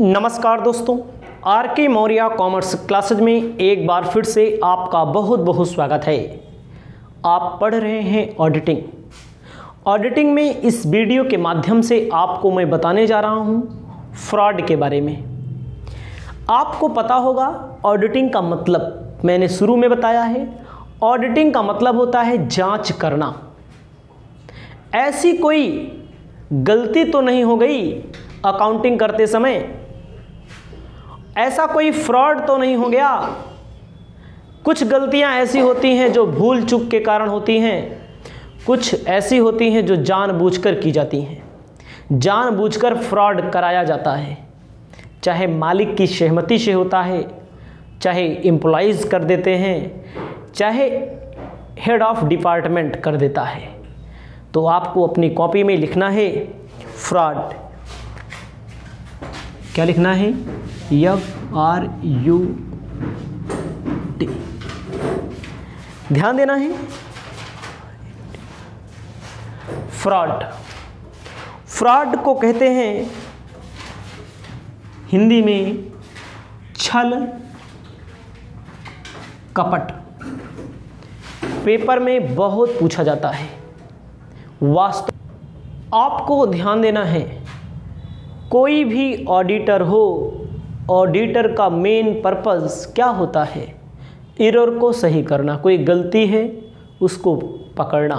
नमस्कार दोस्तों, आर के मौर्य कॉमर्स क्लासेज में एक बार फिर से आपका बहुत बहुत स्वागत है। आप पढ़ रहे हैं ऑडिटिंग में इस वीडियो के माध्यम से आपको मैं बताने जा रहा हूं फ्रॉड के बारे में। आपको पता होगा ऑडिटिंग का मतलब मैंने शुरू में बताया है। ऑडिटिंग का मतलब होता है जांच करना। ऐसी कोई गलती तो नहीं हो गई अकाउंटिंग करते समय, ऐसा कोई फ्रॉड तो नहीं हो गया। कुछ गलतियां ऐसी होती हैं जो भूल चूक के कारण होती हैं, कुछ ऐसी होती हैं जो जानबूझकर की जाती हैं। जानबूझकर फ्रॉड कराया जाता है, चाहे मालिक की सहमति से होता है, चाहे एम्प्लॉइज़ कर देते हैं, चाहे हेड ऑफ डिपार्टमेंट कर देता है। तो आपको अपनी कॉपी में लिखना है फ्रॉड। क्या लिखना है? FRUD। ध्यान देना है। फ्रॉड को कहते हैं हिंदी में छल कपट। पेपर में बहुत पूछा जाता है। वास्तव आपको ध्यान देना है, कोई भी ऑडिटर हो, ऑडिटर का मेन पर्पस क्या होता है? एरर को सही करना। कोई गलती है उसको पकड़ना,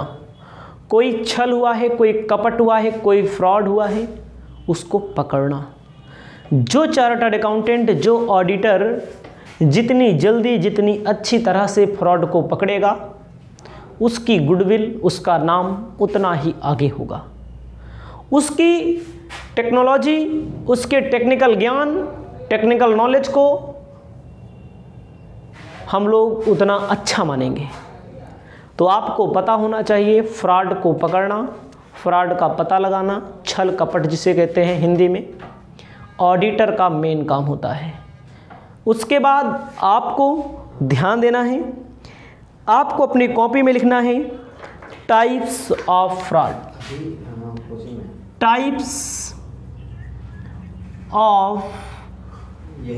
कोई छल हुआ है, कोई कपट हुआ है, कोई फ्रॉड हुआ है, उसको पकड़ना। जो चार्टर्ड अकाउंटेंट, जो ऑडिटर जितनी जल्दी, जितनी अच्छी तरह से फ्रॉड को पकड़ेगा, उसकी गुडविल, उसका नाम उतना ही आगे होगा। उसकी टेक्नोलॉजी, उसके टेक्निकल ज्ञान, टेक्निकल नॉलेज को हम लोग उतना अच्छा मानेंगे। तो आपको पता होना चाहिए फ्रॉड को पकड़ना, फ्रॉड का पता लगाना, छल कपट जिसे कहते हैं हिंदी में, ऑडिटर का मेन काम होता है। उसके बाद आपको ध्यान देना है, आपको अपनी कॉपी में लिखना है types of fraud. Types of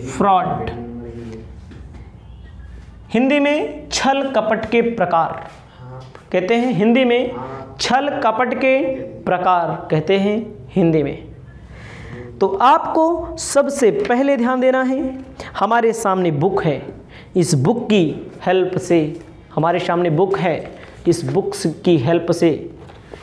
fraud, Hindi में छल कपट के प्रकार कहते हैं। हिंदी में छल कपट के प्रकार कहते हैं हिंदी में। तो आपको सबसे पहले ध्यान देना है, हमारे सामने बुक है। इस बुक की हेल्प से, हमारे सामने बुक है, इस बुक्स की हेल्प से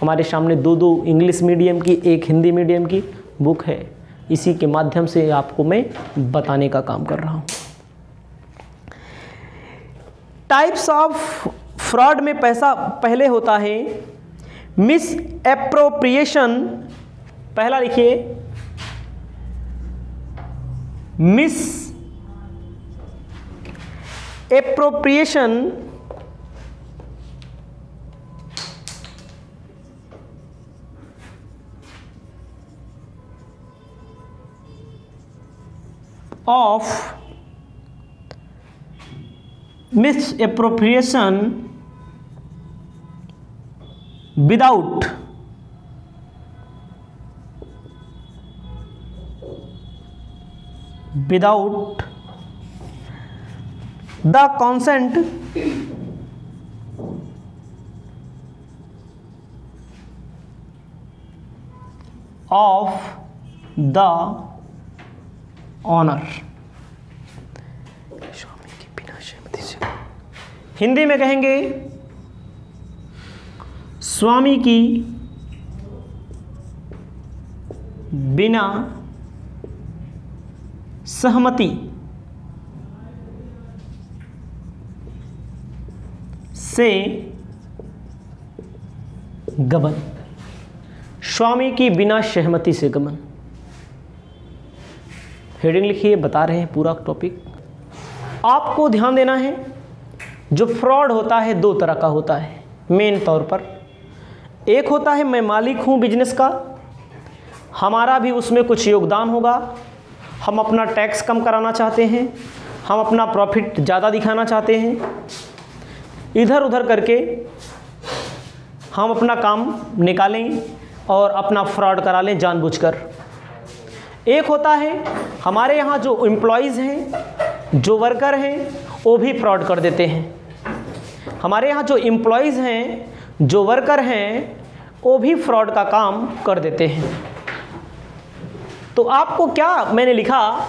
हमारे सामने दो इंग्लिश मीडियम की, एक हिंदी मीडियम की बुक है। इसी के माध्यम से आपको मैं बताने का काम कर रहा हूँ। टाइप्स ऑफ फ्रॉड में पहले होता है मिस एप्रोप्रिएशन। पहला लिखिए, misappropriation of misappropriation without the consent of the owner. स्वामी की बिना सहमति से, हिंदी में कहेंगे स्वामी की बिना सहमति से गबन। स्वामी की बिना सहमति से गबन। हेडिंग लिखिए, बता रहे हैं पूरा टॉपिक। आपको ध्यान देना है, जो फ्रॉड होता है दो तरह का होता है मेन तौर पर। एक होता है मैं मालिक हूँ बिजनेस का, हमारा भी उसमें कुछ योगदान होगा, हम अपना टैक्स कम कराना चाहते हैं, हम अपना प्रॉफिट ज़्यादा दिखाना चाहते हैं, इधर उधर करके हम अपना काम निकालें और अपना फ्रॉड करा लें जानबूझकर। एक होता है हमारे यहाँ जो एम्प्लॉयज़ हैं, जो वर्कर हैं, वो भी फ्रॉड कर देते हैं। हमारे यहाँ जो एम्प्लॉयज़ हैं, जो वर्कर हैं, वो भी फ्रॉड का काम कर देते हैं। तो आपको क्या मैंने लिखा,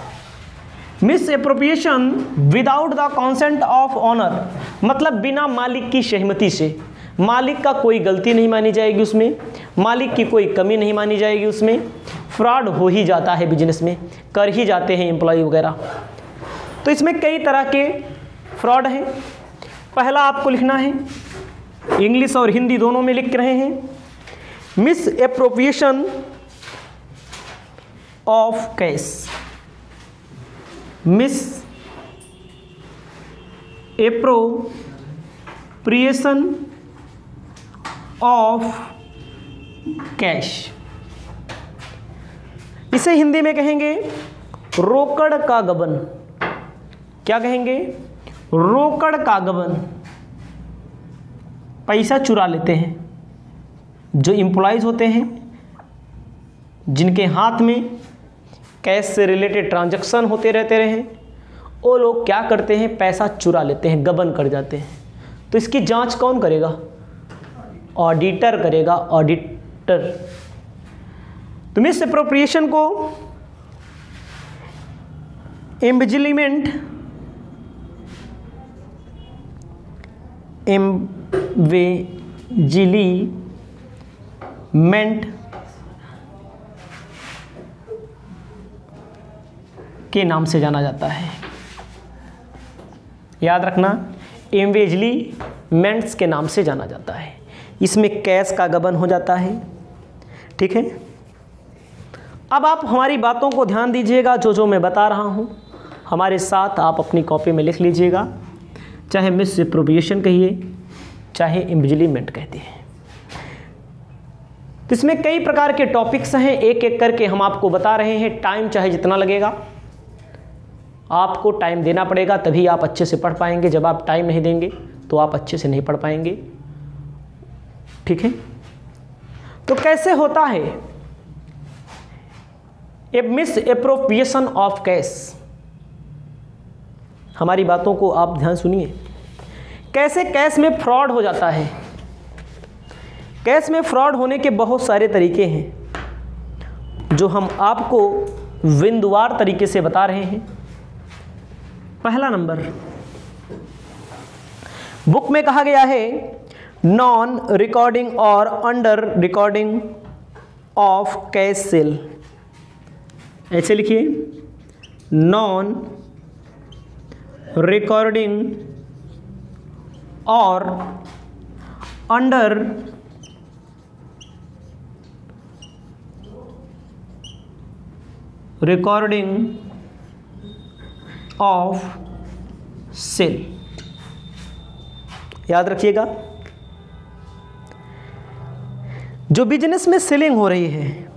misappropriation without the consent of owner, मतलब बिना मालिक की सहमति से। मालिक का कोई गलती नहीं मानी जाएगी उसमें, मालिक की कोई कमी नहीं मानी जाएगी उसमें। फ्रॉड हो ही जाता है बिजनेस में, कर ही जाते हैं एम्प्लॉय वगैरह। तो इसमें कई तरह के फ्रॉड हैं। पहला आपको लिखना है, इंग्लिश और हिंदी दोनों में लिख रहे हैं, miss appropriation of cash. Miss appropriation of cash, इसे हिंदी में कहेंगे रोकड़ का गबन। क्या कहेंगे? रोकड़ का गबन। पैसा चुरा लेते हैं जो एम्प्लॉयज़ होते हैं, जिनके हाथ में कैश से रिलेटेड ट्रांजैक्शन होते रहते रहे, वो लोग क्या करते हैं, पैसा चुरा लेते हैं, गबन कर जाते हैं। तो इसकी जांच कौन करेगा? ऑडिटर करेगा, ऑडिटर। तो मिस एप्रोप्रिएशन को एम्बेजिलीमेंट के नाम से जाना जाता है। याद रखना, एम्बेजिलीमेंट्स के नाम से जाना जाता है। इसमें कैश का गबन हो जाता है। ठीक है, अब आप हमारी बातों को ध्यान दीजिएगा। जो मैं बता रहा हूँ हमारे साथ आप अपनी कॉपी में लिख लीजिएगा। चाहे मिस एप्रोप्रिएशन कहिए, चाहे एम्बेजिलीमेंट कहते हैं। तो इसमें कई प्रकार के टॉपिक्स हैं, एक एक करके हम आपको बता रहे हैं। टाइम चाहे जितना लगेगा, आपको टाइम देना पड़ेगा, तभी आप अच्छे से पढ़ पाएंगे। जब आप टाइम नहीं देंगे तो आप अच्छे से नहीं पढ़ पाएंगे। ठीक है, तो कैसे होता है ए मिस एप्रोप्रिएशन ऑफ कैश? हमारी बातों को आप ध्यान सुनिए। कैसे कैश में फ्रॉड हो जाता है? कैश में फ्रॉड होने के बहुत सारे तरीके हैं जो हम आपको बिंदुवार तरीके से बता रहे हैं। पहला नंबर, बुक में कहा गया है नॉन रिकॉर्डिंग और under recording of cash cell. ऐसे लिखिए, नॉन रिकॉर्डिंग और अंडर रिकॉर्डिंग ऑफ सेल। याद रखिएगा, जो बिजनेस में सेलिंग हो रही है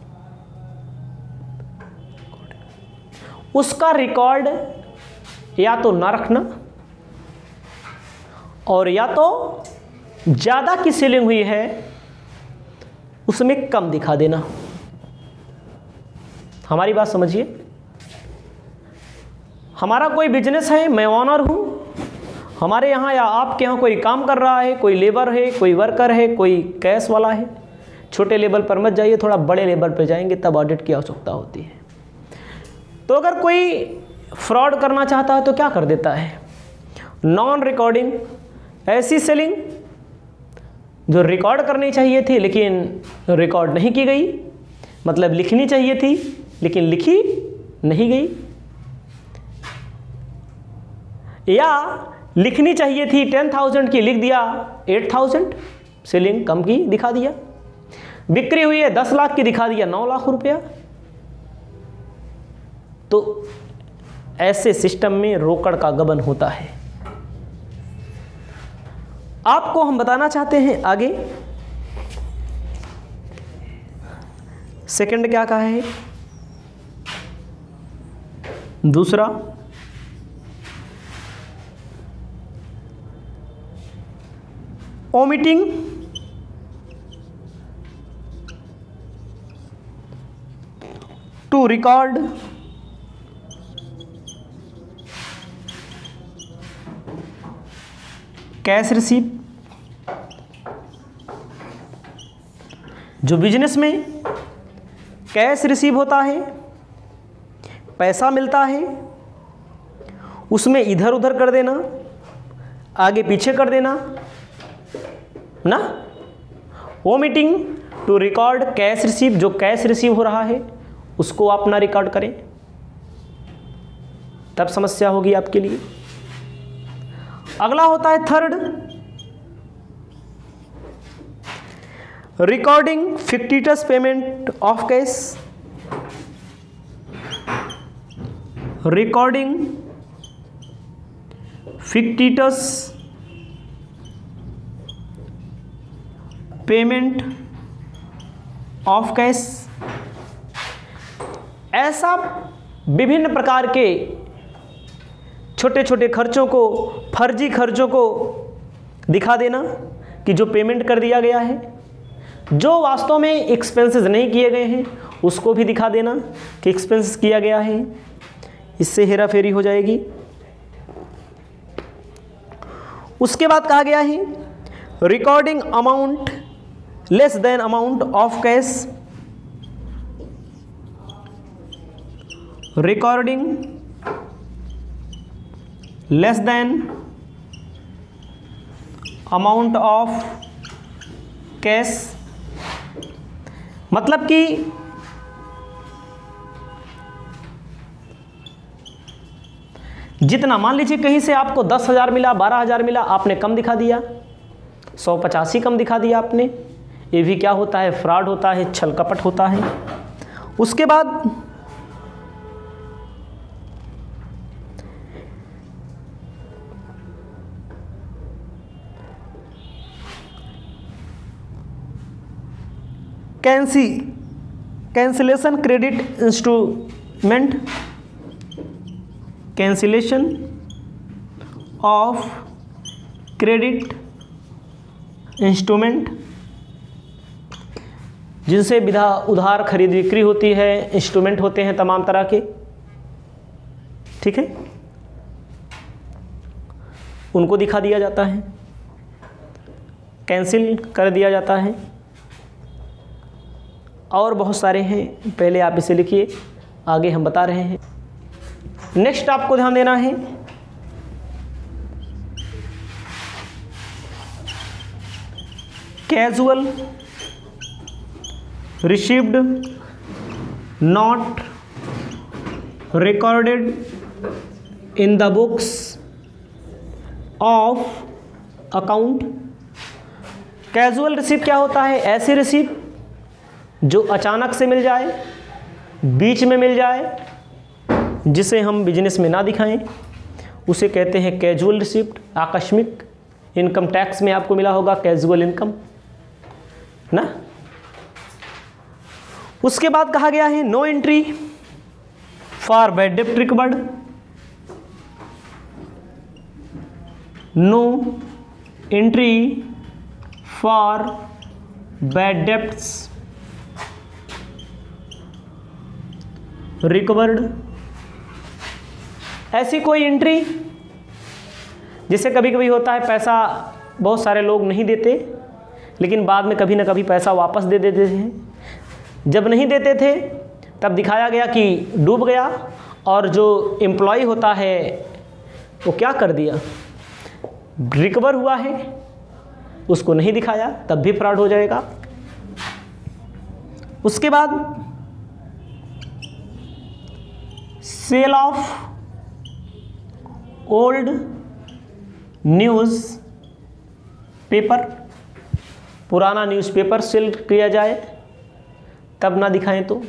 उसका रिकॉर्ड या तो ना रखना, और या तो ज़्यादा की सेलिंग हुई है उसमें कम दिखा देना। हमारी बात समझिए। हमारा कोई बिजनेस है, मैं ऑनर हूँ, हमारे यहाँ या आपके यहाँ कोई काम कर रहा है, कोई लेबर है, कोई वर्कर है, कोई कैश वाला है। छोटे लेवल पर मत जाइए, थोड़ा बड़े लेवल पर जाएंगे तब ऑडिट की आवश्यकता होती है। तो अगर कोई फ्रॉड करना चाहता है तो क्या कर देता है? नॉन रिकॉर्डिंग, ऐसी सेलिंग जो रिकॉर्ड करनी चाहिए थी लेकिन रिकॉर्ड नहीं की गई, मतलब लिखनी चाहिए थी लेकिन लिखी नहीं गई, या लिखनी चाहिए थी 10,000 की, लिख दिया 8,000, सेलिंग कम की दिखा दिया। बिक्री हुई है 10 लाख की, दिखा दिया 9 लाख रुपया। तो ऐसे सिस्टम में रोकड़ का गबन होता है। आपको हम बताना चाहते हैं आगे। सेकंड क्या कहा है? दूसरा, omitting to record cash receive, जो बिजनेस में कैश रिसीव होता है, पैसा मिलता है, उसमें इधर उधर कर देना, आगे पीछे कर देना ना, omitting to record cash receive, जो कैश रिसीव हो रहा है उसको आप ना रिकॉर्ड करें, तब समस्या होगी आपके लिए। अगला होता है third, recording fictitious payment of cash, recording fictitious payment of cash. ऐसा विभिन्न प्रकार के छोटे छोटे खर्चों को, फर्जी खर्चों को दिखा देना कि जो पेमेंट कर दिया गया है, जो वास्तव में एक्सपेंसेस नहीं किए गए हैं उसको भी दिखा देना कि एक्सपेंस किया गया है, इससे हेरा फेरी हो जाएगी। उसके बाद कहा गया है recording amount less than amount of cash, recording less than amount of cash, मतलब कि जितना, मान लीजिए कहीं से आपको 10,000 मिला, 12,000 मिला, आपने कम दिखा दिया, 185 कम दिखा दिया आपने, ये भी क्या होता है, फ्रॉड होता है, छल कपट होता है। उसके बाद cancellation credit instrument, cancellation of credit instrument, जिनसे उधार खरीद बिक्री होती है, इंस्ट्रूमेंट होते हैं तमाम तरह के, ठीक है, उनको दिखा दिया जाता है, कैंसिल कर दिया जाता है। और बहुत सारे हैं, पहले आप इसे लिखिए, आगे हम बता रहे हैं। नेक्स्ट आपको ध्यान देना है casual received not recorded in the books of account. Casual receive क्या होता है, ऐसे रिसीव जो अचानक से मिल जाए, बीच में मिल जाए, जिसे हम बिजनेस में ना दिखाएं, उसे कहते हैं कैजुअल रिसीप्ट। आकस्मिक, इनकम टैक्स में आपको मिला होगा कैजुअल इनकम ना। उसके बाद कहा गया है नो एंट्री फॉर बैड डेब्ट recovered, no entry for bad debts recovered. ऐसी कोई एंट्री, जिससे कभी कभी होता है पैसा बहुत सारे लोग नहीं देते, लेकिन बाद में कभी ना कभी पैसा वापस दे देते थे। जब नहीं देते थे तब दिखाया गया कि डूब गया, और जो एम्प्लॉय होता है वो क्या कर दिया, रिकवर हुआ है, उसको नहीं दिखाया, तब भी फ्रॉड हो जाएगा। उसके बाद sale of old newspaper, पुराना न्यूज़पेपर सेल किया जाए तब ना दिखाएं तो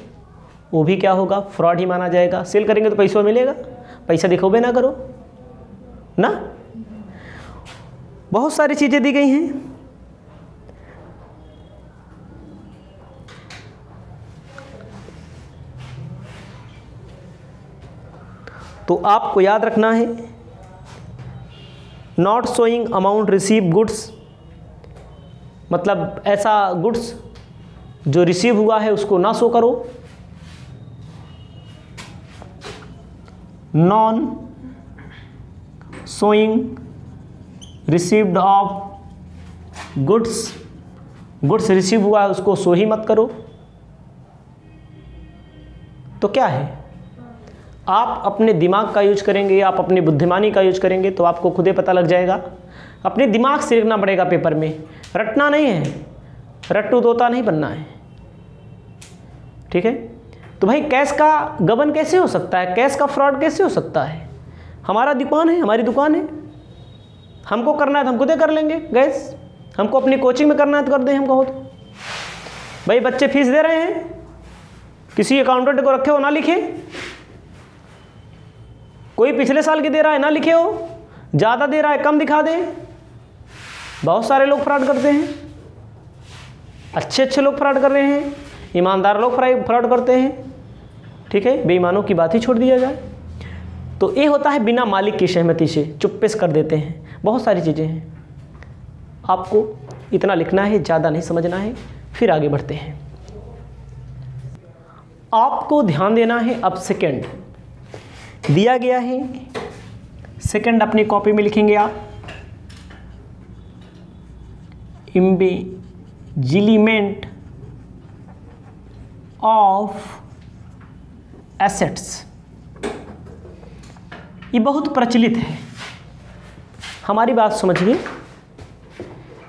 वो भी क्या होगा, फ्रॉड ही माना जाएगा। सेल करेंगे तो पैसा मिलेगा, पैसा दिखाओगे ना करो ना। बहुत सारी चीज़ें दी गई हैं। तो आपको याद रखना है not showing amount receive goods, मतलब ऐसा गुड्स जो रिसीव हुआ है उसको ना शो करो। Non showing received of goods, goods receive हुआ है उसको सो ही मत करो। तो क्या है, आप अपने दिमाग का यूज करेंगे, आप अपनी बुद्धिमानी का यूज करेंगे तो आपको खुद ही पता लग जाएगा। अपने दिमाग से लिखना पड़ेगा पेपर में, रटना नहीं है, रट्टू तोता नहीं बनना है, ठीक है। तो भाई कैश का गबन कैसे हो सकता है, कैश का फ्रॉड कैसे हो सकता है? हमारा दुकान है, हमारी दुकान है, हमको करना है तो हम खुद ही कर लेंगे गैस, हमको अपनी कोचिंग में करना है तो कर दें, हम कहो तो। भाई बच्चे फीस दे रहे हैं, किसी अकाउंटेंट को रखे हो ना लिखे, कोई पिछले साल की दे रहा है ना लिखे हो, ज़्यादा दे रहा है कम दिखा दे। बहुत सारे लोग फ्रॉड करते हैं, अच्छे अच्छे लोग फ्रॉड कर रहे हैं, ईमानदार लोग फ्रॉड करते हैं, ठीक है। बेईमानों की बात ही छोड़ दिया जाए। तो ये होता है बिना मालिक की सहमति से, चुप्पे से कर देते हैं। बहुत सारी चीज़ें हैं, आपको इतना लिखना है, ज़्यादा नहीं समझना है। फिर आगे बढ़ते हैं। आपको ध्यान देना है, अब सेकंड दिया गया है, सेकंड अपनी कॉपी में लिखेंगे आप। इम्बेजिलिमेंट ऑफ एसेट्स, ये बहुत प्रचलित है, हमारी बात समझिए।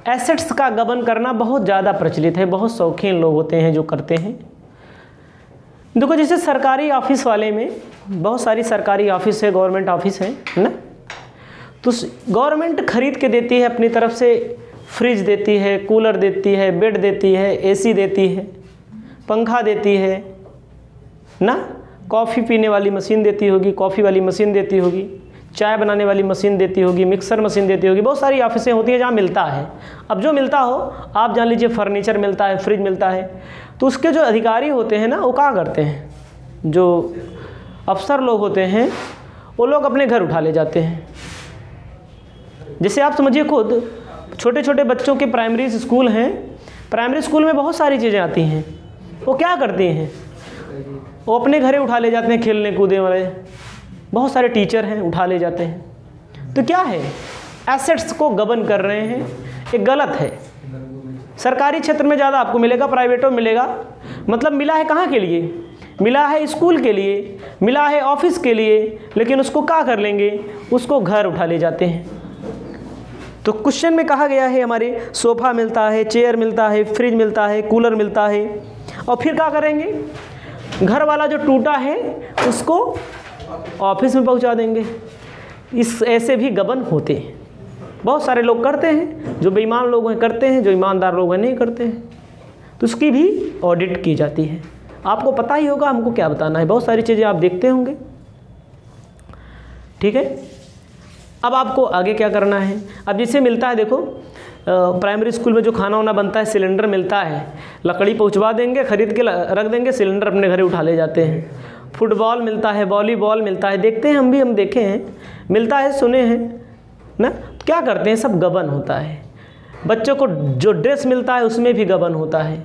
एसेट्स का गबन करना बहुत ज़्यादा प्रचलित है, बहुत शौकीन लोग होते हैं जो करते हैं। देखो जैसे सरकारी ऑफिस वाले में बहुत सारी सरकारी ऑफिस है, गवर्नमेंट ऑफिस है ना, तो गवर्नमेंट खरीद के देती है अपनी तरफ से, फ्रिज देती है, कूलर देती है, बेड देती है, एसी देती है, पंखा देती है ना, कॉफ़ी पीने वाली मशीन देती होगी, कॉफ़ी वाली मशीन देती होगी, चाय बनाने वाली मशीन देती होगी, मिक्सर मशीन देती होगी। बहुत सारी ऑफिसें होती हैं जहाँ मिलता है। अब जो मिलता हो, आप जान लीजिए फर्नीचर मिलता है, फ्रिज मिलता है, तो उसके जो अधिकारी होते हैं ना, वो क्या करते हैं, जो अफसर लोग होते हैं वो लोग अपने घर उठा ले जाते हैं। जैसे आप समझिए खुद छोटे छोटे बच्चों के प्राइमरी स्कूल हैं, प्राइमरी स्कूल में बहुत सारी चीज़ें आती हैं, वो क्या करती हैं, वो अपने घरे उठा ले जाते हैं, खेलने कूदने वाले बहुत सारे टीचर हैं, उठा ले जाते हैं। तो क्या है, एसेट्स को गबन कर रहे हैं, ये गलत है। सरकारी क्षेत्र में ज़्यादा आपको मिलेगा, प्राइवेटों में मिलेगा। मतलब मिला है कहाँ के लिए, मिला है स्कूल के लिए, मिला है ऑफिस के लिए, लेकिन उसको क्या कर लेंगे, उसको घर उठा ले जाते हैं। तो क्वेश्चन में कहा गया है हमारे सोफ़ा मिलता है, चेयर मिलता है, फ्रिज मिलता है, कूलर मिलता है, और फिर क्या करेंगे, घर वाला जो टूटा है उसको ऑफिस में पहुंचा देंगे। इस ऐसे भी गबन होते हैं, बहुत सारे लोग करते हैं, जो बेईमान लोग हैं करते हैं, जो ईमानदार लोग हैं नहीं करते हैं। तो उसकी भी ऑडिट की जाती है। आपको पता ही होगा, हमको क्या बताना है, बहुत सारी चीज़ें आप देखते होंगे, ठीक है। अब आपको आगे क्या करना है, अब जैसे मिलता है, देखो प्राइमरी स्कूल में जो खाना वाना बनता है, सिलेंडर मिलता है, लकड़ी पहुंचवा देंगे, ख़रीद के रख देंगे, सिलेंडर अपने घरे उठा ले जाते हैं। फुटबॉल मिलता है, वॉलीबॉल मिलता है, देखते हैं हम देखे हैं, मिलता है, सुने हैं ना। तो क्या करते हैं, सब गबन होता है। बच्चों को जो ड्रेस मिलता है उसमें भी गबन होता है,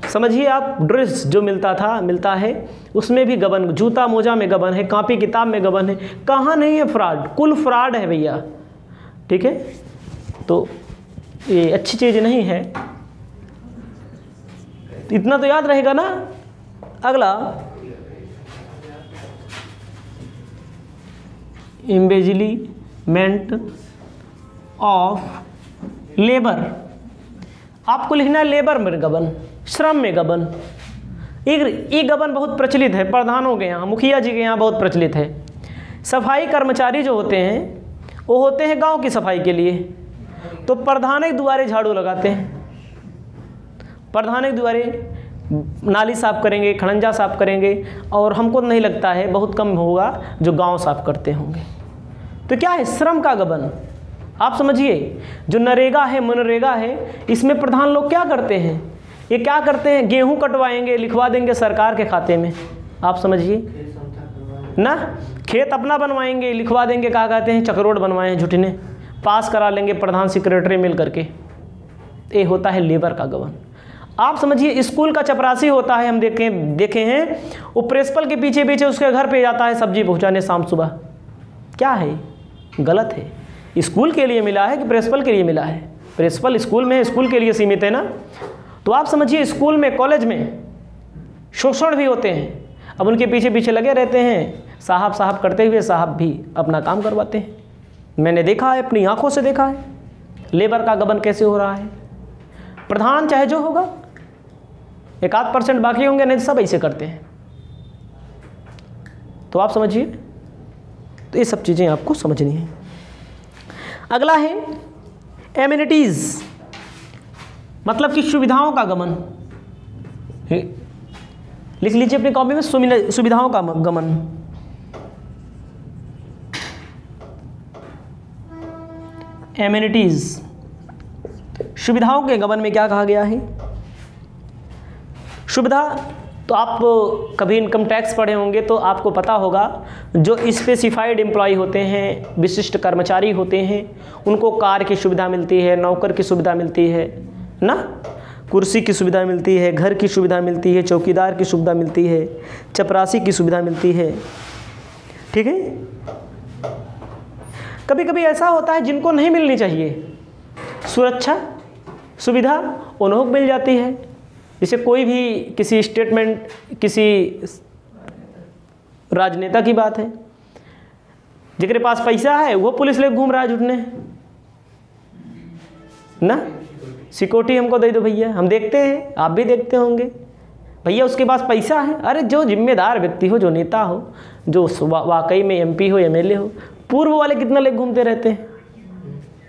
समझिए आप, ड्रेस जो मिलता है उसमें भी गबन, जूता मोजा में गबन है, कॉपी किताब में गबन है। कहाँ नहीं है फ्रॉड, कुल फ्रॉड है भैया, ठीक है। तो ये अच्छी चीज़ नहीं है, इतना तो याद रहेगा ना। अगला, एम्बेजिलिमेंट ऑफ लेबर, आपको लिखना है लेबर में गबन, श्रम में गबन। ये गबन बहुत प्रचलित है, प्रधानों के यहाँ, मुखिया जी के यहाँ बहुत प्रचलित है। सफाई कर्मचारी जो होते हैं वो होते हैं गांव की सफाई के लिए, तो प्रधान के द्वारे झाड़ू लगाते हैं, प्रधान के द्वारे नाली साफ़ करेंगे, खड़ंजा साफ़ करेंगे, और हमको नहीं लगता है, बहुत कम होगा जो गांव साफ़ करते होंगे। तो क्या है, श्रम का गबन। आप समझिए, जो नरेगा है, मनरेगा है, इसमें प्रधान लोग क्या करते हैं, ये क्या करते हैं, गेहूं कटवाएंगे, लिखवा देंगे सरकार के खाते में, आप समझिए ना, खेत अपना बनवाएंगे, लिखवा देंगे, क्या कहते हैं, चक्रोड बनवाए हैं झूठने, पास करा लेंगे प्रधान सेक्रेटरी मिल करके। ये होता है लेबर का गबन। आप समझिए, स्कूल का चपरासी होता है, हम देखे हैं, वो प्रिंसिपल के पीछे पीछे उसके घर पे जाता है सब्जी पहुंचाने शाम सुबह। क्या है, गलत है। स्कूल के लिए मिला है कि प्रिंसिपल के लिए मिला है? प्रिंसिपल स्कूल में, स्कूल के लिए सीमित है ना। तो आप समझिए स्कूल में, कॉलेज में शोषण भी होते हैं। अब उनके पीछे पीछे लगे रहते हैं, साहब साहब करते हुए साहब भी अपना काम करवाते हैं। मैंने देखा है, अपनी आंखों से देखा है लेबर का गबन कैसे हो रहा है। प्रधान चाहे जो होगा, 1-8% बाकी होंगे, नहीं तो सब ऐसे करते हैं। तो आप समझिए, तो ये सब चीज़ें आपको समझनी है। अगला है एमिनिटीज़, मतलब कि सुविधाओं का गमन। लिख लीजिए अपनी कॉपी में, सुविधाओं का गमन। एमिनिटीज़, सुविधाओं के गमन में क्या कहा गया है? सुविधा, तो आप कभी इनकम टैक्स पढ़े होंगे तो आपको पता होगा, जो स्पेसिफाइड एम्प्लॉय होते हैं, विशिष्ट कर्मचारी होते हैं, उनको कार की सुविधा मिलती है, नौकर की सुविधा मिलती है ना, कुर्सी की सुविधा मिलती है, घर की सुविधा मिलती है, चौकीदार की सुविधा मिलती है, चपरासी की सुविधा मिलती है। ठीक है। कभी कभी ऐसा होता है जिनको नहीं मिलनी चाहिए सुरक्षा सुविधा, उन्हें मिल जाती है। जैसे कोई भी किसी स्टेटमेंट, किसी राजनेता की बात है, जिसके पास पैसा है वो पुलिस लेके घूम रहा है जुटने ना, सिक्योरिटी हमको दे दो भैया। हम देखते हैं, आप भी देखते होंगे, भैया उसके पास पैसा है। अरे जो जिम्मेदार व्यक्ति हो, जो नेता हो, जो वाकई में MP हो, MLA हो, पूर्व वाले कितना लेके घूमते रहते हैं।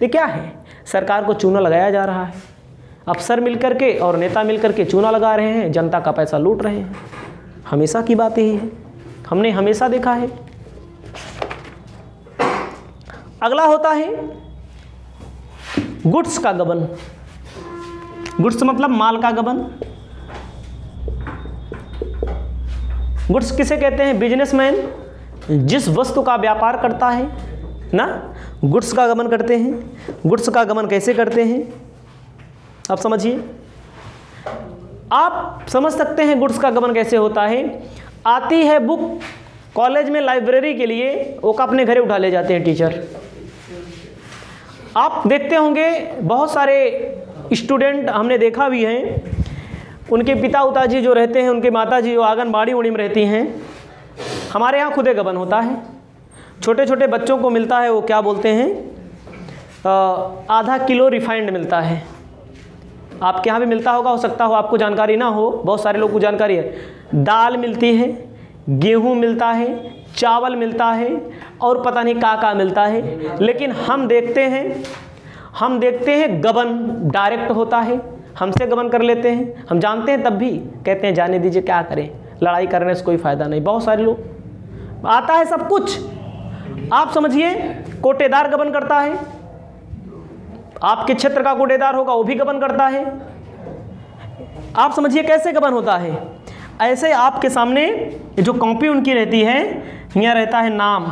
ये क्या है? सरकार को चूना लगाया जा रहा है। अफसर मिलकर के और नेता मिलकर के चूना लगा रहे हैं, जनता का पैसा लूट रहे हैं। हमेशा की बात यही है, हमने हमेशा देखा है। अगला होता है गुड्स का गबन। गुड्स मतलब माल का गबन। गुड्स किसे कहते हैं? बिजनेसमैन जिस वस्तु का व्यापार करता है ना, गुड्स का गमन करते हैं। गुड्स का गमन कैसे करते हैं आप समझिए। आप समझ सकते हैं गुड्स का गमन कैसे होता है। आती है बुक कॉलेज में, लाइब्रेरी के लिए, वो का अपने घरे उठा ले जाते हैं टीचर। आप देखते होंगे बहुत सारे स्टूडेंट हमने देखा भी है, उनके पिता उताजी जो रहते हैं, उनके माता जी जो आंगनबाड़ी उड़ी में रहती हैं, हमारे यहाँ खुदे गबन होता है। छोटे छोटे बच्चों को मिलता है, वो क्या बोलते हैं, आधा किलो रिफाइंड मिलता है। आपके यहाँ भी मिलता होगा, हो सकता हो आपको जानकारी ना हो, बहुत सारे लोग को जानकारी है। दाल मिलती है, गेहूँ मिलता है, चावल मिलता है और पता नहीं का मिलता है। लेकिन हम देखते हैं गबन डायरेक्ट होता है, हमसे गबन कर लेते हैं। हम जानते हैं तब भी कहते हैं जाने दीजिए, क्या करें, लड़ाई करने से कोई फ़ायदा नहीं। बहुत सारे लोग आता है सब कुछ। आप समझिए कोटेदार गबन करता है, आपके क्षेत्र का कोटेदार होगा वो भी गबन करता है। आप समझिए कैसे गबन होता है। ऐसे आपके सामने जो कॉपी उनकी रहती है, यहाँ रहता है नाम,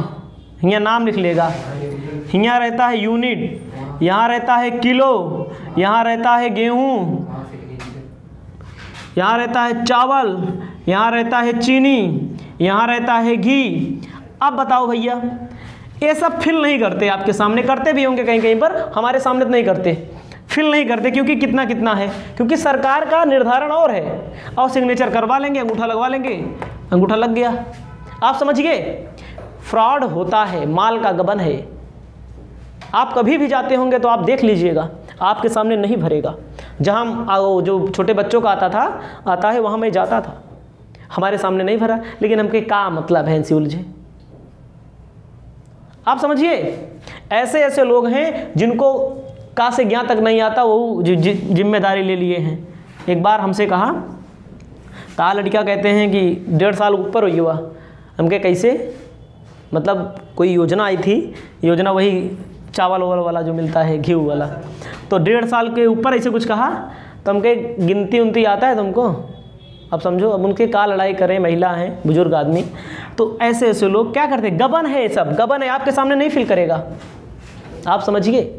यहाँ नाम लिख लेगा, यहाँ रहता है यूनिट, यहाँ रहता है किलो, यहाँ रहता है गेहूँ, यहाँ रहता है चावल, यहाँ रहता है चीनी, यहाँ रहता है घी। अब बताओ भैया, ये सब फिल नहीं करते आपके सामने, करते भी होंगे कहीं कहीं पर, हमारे सामने तो नहीं करते, फिल नहीं करते। क्योंकि कितना कितना है, क्योंकि सरकार का निर्धारण और है, और सिग्नेचर करवा लेंगे, अंगूठा लगवा लेंगे, अंगूठा लग गया। आप समझिए फ्रॉड होता है, माल का गबन है। आप कभी भी जाते होंगे तो आप देख लीजिएगा, आपके सामने नहीं भरेगा। जहाँ जो छोटे बच्चों का आता है वहाँ मैं जाता था, हमारे सामने नहीं भरा, लेकिन हमके क्या मतलब है इनसे उलझे। आप समझिए ऐसे ऐसे लोग हैं जिनको का से ज्ञान तक नहीं आता, वो जिम्मेदारी ले लिए हैं। एक बार हमसे कहा लड़कियाँ कहते हैं कि 1.5 साल ऊपर हुई हुआ। हमके कैसे, मतलब कोई योजना आई थी, योजना वही चावल वाला जो मिलता है, घी वाला, तो 1.5 साल के ऊपर ऐसे कुछ कहा। तो हमके गिनती उनती आता है तुमको, अब समझो। अब उनके का लड़ाई करें, महिला हैं, बुजुर्ग आदमी। तो ऐसे ऐसे लोग क्या करते हैं, गबन है, सब गबन है, आपके सामने नहीं फील करेगा। आप समझिए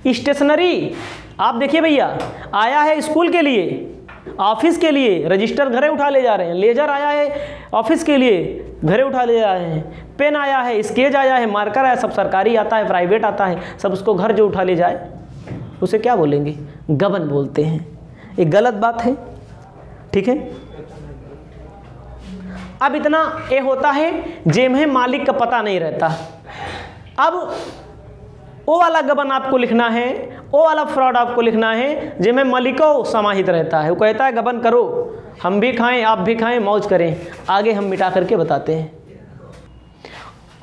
स्टेशनरी, आप देखिए भैया, आया है स्कूल के लिए, ऑफिस के लिए रजिस्टर घरे उठा ले जा रहे हैं, लेजर आया है ऑफिस के लिए घरे उठा ले जा रहे हैं, पेन आया है, स्केच आया है, मार्कर आया, सब सरकारी आता है, प्राइवेट आता है, सब उसको घर जो उठा ले जाए उसे क्या बोलेंगे? गबन बोलते हैं। ये गलत बात है, ठीक है। अब इतना ये होता है जेमें मालिक का पता नहीं रहता। अब वो वाला गबन आपको लिखना है, वो वाला फ्रॉड आपको लिखना है जिसमें मालिको समाहित रहता है। वो कहता है गबन करो, हम भी खाएं आप भी खाएं मौज करें। आगे हम मिटा करके बताते हैं।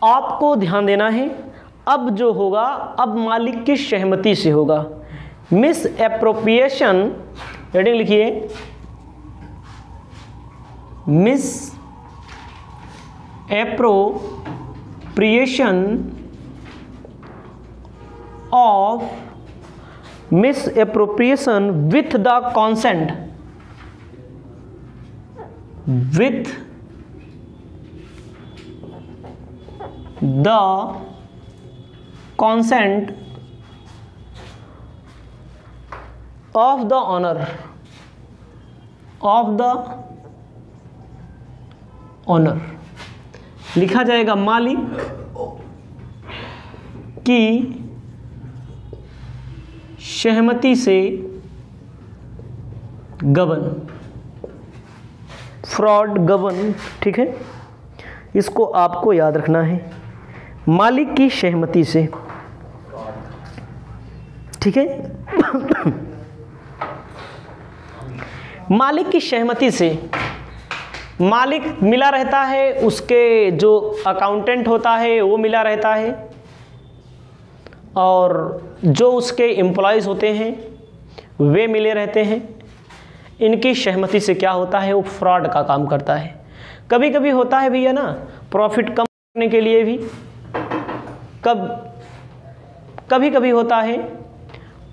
आपको ध्यान देना है, अब जो होगा अब मालिक की सहमति से होगा। मिस एप्रोप्रिएशन, हेडिंग लिखिए, misappropriation of misappropriation with the consent, with the consent of the owner, of the owner लिखा जाएगा मालिक की सहमति से गबन, फ्रॉड गबन, ठीक है। इसको आपको याद रखना है, मालिक की सहमति से, ठीक है। मालिक की सहमति से मालिक मिला रहता है, उसके जो अकाउंटेंट होता है वो मिला रहता है, और जो उसके एम्प्लॉयज़ होते हैं वे मिले रहते हैं। इनकी सहमति से क्या होता है? वो फ्रॉड का काम करता है। कभी कभी होता है भैया ना, प्रॉफिट कम करने के लिए भी, कभी कभी होता है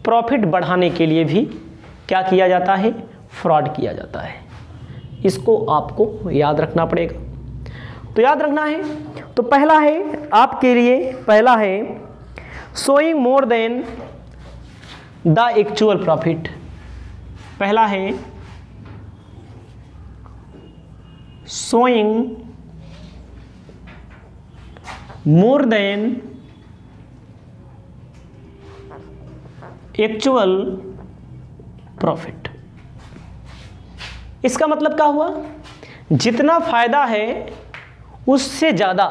प्रॉफिट बढ़ाने के लिए भी क्या किया जाता है? फ्रॉड किया जाता है। इसको आपको याद रखना पड़ेगा। तो याद रखना है, तो पहला है आपके लिए, पहला है showing more than the actual profit. पहला है showing more than actual profit. इसका मतलब क्या हुआ? जितना फायदा है उससे ज़्यादा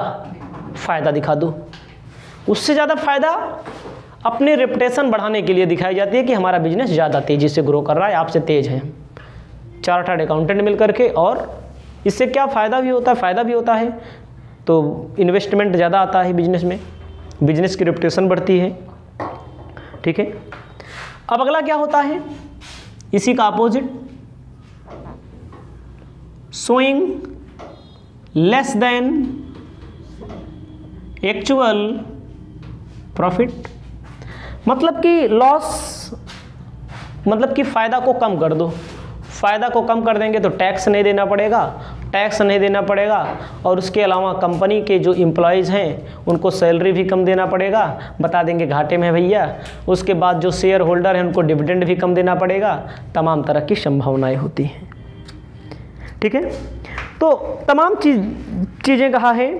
फायदा दिखा दो। उससे ज़्यादा फायदा अपने रेपुटेशन बढ़ाने के लिए दिखाई जाती है कि हमारा बिजनेस ज़्यादा तेज़ी से ग्रो कर रहा है, आपसे तेज है। चार्टर्ड अकाउंटेंट मिल करके, और इससे क्या फ़ायदा भी होता है? फ़ायदा भी होता है तो इन्वेस्टमेंट ज़्यादा आता है बिजनेस में, बिजनेस की रेपुटेशन बढ़ती है, ठीक है। अब अगला क्या होता है? इसी का opposite, showing less than actual profit. मतलब कि लॉस, मतलब कि फ़ायदा को कम कर दो। फ़ायदा को कम कर देंगे तो टैक्स नहीं देना पड़ेगा, टैक्स नहीं देना पड़ेगा, और उसके अलावा कंपनी के जो एम्प्लॉयज़ हैं उनको सैलरी भी कम देना पड़ेगा, बता देंगे घाटे में भैया। उसके बाद जो शेयर होल्डर हैं उनको डिविडेंड भी कम देना पड़ेगा। तमाम तरह की संभावनाएं होती हैं, ठीक है। तो तमाम चीज़ें कहा है।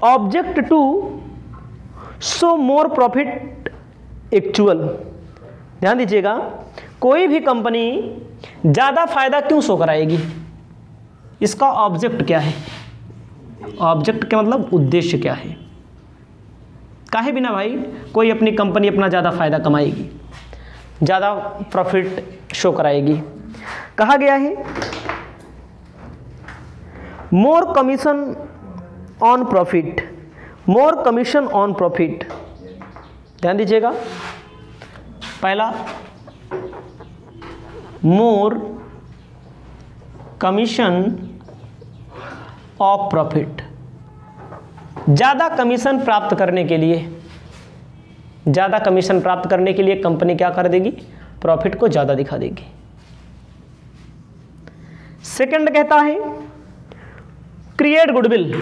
Object to show more profit actual. ध्यान दीजिएगा, कोई भी कंपनी ज़्यादा फायदा क्यों शो कराएगी? इसका ऑब्जेक्ट क्या है? ऑब्जेक्ट का मतलब उद्देश्य क्या है? काहे बिना भाई कोई अपनी कंपनी अपना ज़्यादा फायदा कमाएगी, ज़्यादा प्रॉफिट शो कराएगी? कहा गया है more commission on profit, more commission on profit. ध्यान दीजिएगा, पहला मोर कमीशन ऑफ प्रॉफिट। ज़्यादा कमीशन प्राप्त करने के लिए, ज़्यादा कमीशन प्राप्त करने के लिए कंपनी क्या कर देगी? प्रॉफिट को ज़्यादा दिखा देगी। सेकंड कहता है क्रिएट गुडविल।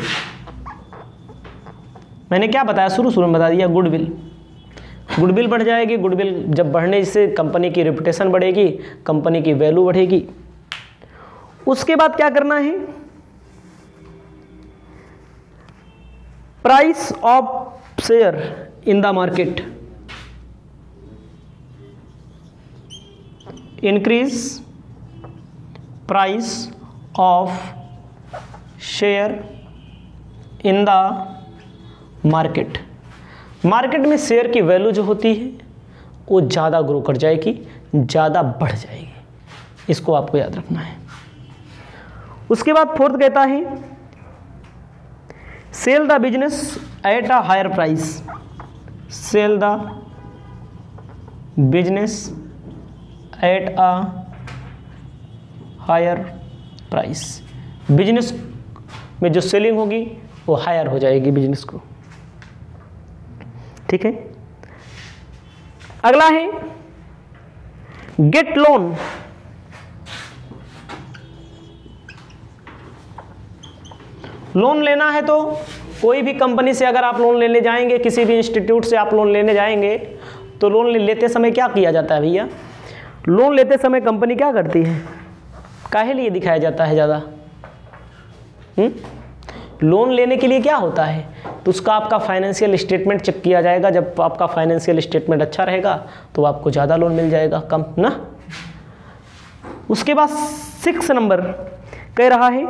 मैंने क्या बताया? शुरू में बता दिया, गुडविल। गुडविल बढ़ जाएगी। गुडविल जब बढ़ने से कंपनी की रेपुटेशन बढ़ेगी, कंपनी की वैल्यू बढ़ेगी, उसके बाद क्या करना है, price of share in the market increase price of share in the market. Market में शेयर की वैल्यू जो होती है वो ज़्यादा ग्रो कर जाएगी, ज़्यादा बढ़ जाएगी, इसको आपको याद रखना है। उसके बाद फोर्थ कहता है sell the business at a higher price, sell the business at a higher price. Business में जो सेलिंग होगी वो हायर हो जाएगी बिजनेस को, ठीक है। अगला है गेट लोन, लोन लेना है तो कोई भी कंपनी से अगर आप लोन लेने जाएंगे, किसी भी इंस्टीट्यूट से आप लोन लेने जाएंगे तो लोन लेते समय क्या किया जाता है भैया, लोन लेते समय कंपनी क्या करती है, काहे लिए दिखाया जाता है ज़्यादा, लोन लेने के लिए क्या होता है, तो उसका आपका फाइनेंशियल स्टेटमेंट चेक किया जाएगा। जब आपका फाइनेंशियल स्टेटमेंट अच्छा रहेगा तो आपको ज़्यादा लोन मिल जाएगा, कम ना। उसके बाद 6 नंबर कह रहा है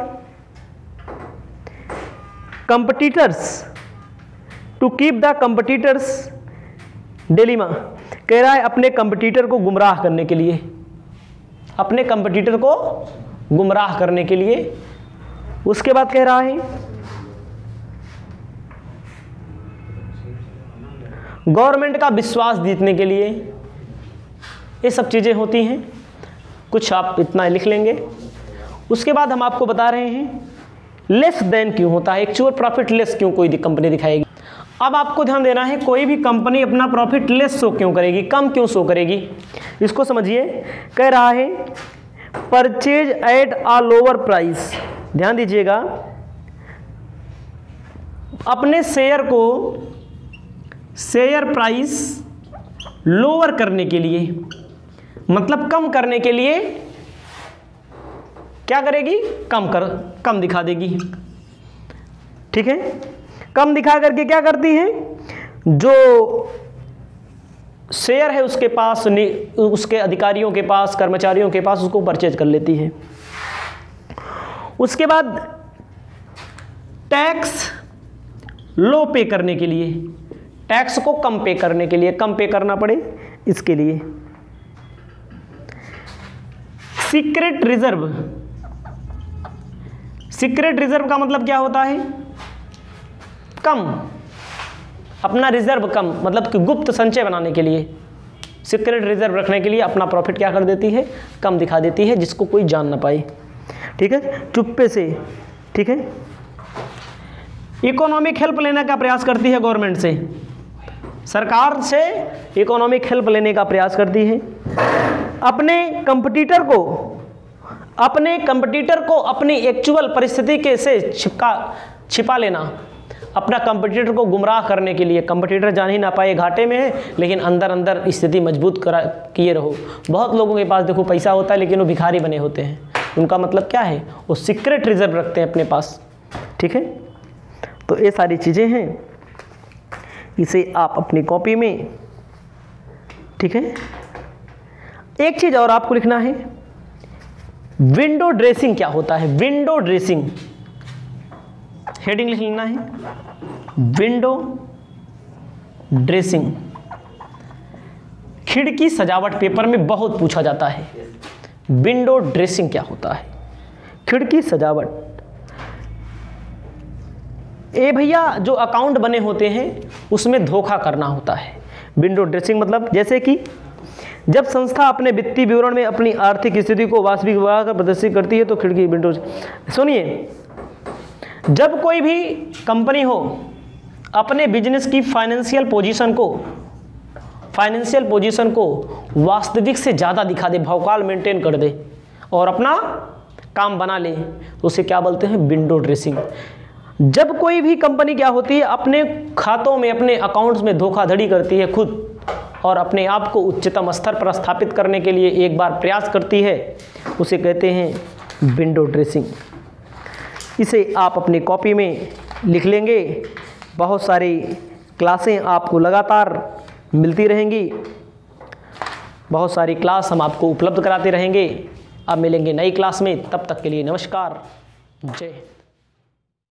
competitors to keep the competitors dilemma, कह रहा है अपने कंपटीटर को गुमराह करने के लिए, अपने कंपटीटर को गुमराह करने के लिए। उसके बाद कह रहा है गवर्नमेंट का विश्वास जीतने के लिए, ये सब चीज़ें होती हैं, कुछ आप इतना लिख लेंगे। उसके बाद हम आपको बता रहे हैं लेस देन क्यों होता है, एक्चुअल प्रॉफिट लेस क्यों कोई कंपनी दिखाएगी। अब आपको ध्यान देना है कोई भी कंपनी अपना प्रॉफिट लेस शो क्यों करेगी, कम क्यों शो करेगी, इसको समझिए। कह रहा है purchase at a lower price, ध्यान दीजिएगा, अपने शेयर को शेयर प्राइस लोअर करने के लिए, मतलब कम करने के लिए क्या करेगी, कम दिखा देगी, ठीक है। कम दिखा करके क्या करती है, जो शेयर है उसके पास, उसके अधिकारियों के पास, कर्मचारियों के पास, उसको परचेज कर लेती है। उसके बाद टैक्स लो पे करने के लिए, टैक्स को कम पे करने के लिए, कम पे करना पड़े इसके लिए। सीक्रेट रिजर्व, सीक्रेट रिजर्व का मतलब क्या होता है, कम, अपना रिजर्व कम, मतलब कि गुप्त संचय बनाने के लिए, सीक्रेट रिजर्व रखने के लिए अपना प्रॉफिट क्या कर देती है, कम दिखा देती है, जिसको कोई जान ना पाए, ठीक है, चुप्पे से, ठीक है। इकोनॉमिक हेल्प लेने का प्रयास करती है गवर्नमेंट से, सरकार से इकोनॉमिक हेल्प लेने का प्रयास करती है। अपने कंपटीटर को अपनी एक्चुअल परिस्थिति के से छिपा लेना, अपना कंपटीटर को गुमराह करने के लिए, कंपटीटर जान ही ना पाए घाटे में है, लेकिन अंदर अंदर स्थिति मजबूत किए रहो। बहुत लोगों के पास देखो पैसा होता है लेकिन वो भिखारी बने होते हैं, उनका मतलब क्या है, वो सीक्रेट रिजर्व रखते हैं अपने पास, ठीक है। तो ये सारी चीज़ें हैं, इसे आप अपनी कॉपी में, ठीक है। एक चीज़ और आपको लिखना है, विंडो ड्रेसिंग क्या होता है, विंडो ड्रेसिंग, हेडिंग लिख लेना है, विंडो ड्रेसिंग। खिड़की सजावट पेपर में बहुत पूछा जाता है, विंडो ड्रेसिंग क्या होता है, खिड़की सजावट। ए भैया जो अकाउंट बने होते हैं उसमें धोखा करना होता है। विंडो ड्रेसिंग मतलब जैसे कि जब संस्था अपने वित्तीय विवरण में अपनी आर्थिक स्थिति को वास्तविक बनाकर प्रदर्शित करती है तो खिड़की विंडो। सुनिए, जब कोई भी कंपनी हो अपने बिजनेस की फाइनेंशियल पोजीशन को वास्तविक से ज़्यादा दिखा दे, भौकाल मेंटेन कर दे और अपना काम बना ले, तो उसे क्या बोलते हैं, विंडो ड्रेसिंग। जब कोई भी कंपनी क्या होती है अपने खातों में, अपने अकाउंट्स में धोखाधड़ी करती है खुद और अपने आप को उच्चतम स्तर पर स्थापित करने के लिए एक बार प्रयास करती है, उसे कहते हैं विंडो ड्रेसिंग। इसे आप अपनी कॉपी में लिख लेंगे। बहुत सारी क्लासें आपको लगातार मिलती रहेंगी, बहुत सारी क्लास हम आपको उपलब्ध कराते रहेंगे। अब मिलेंगे नई क्लास में, तब तक के लिए नमस्कार, जय हिंद।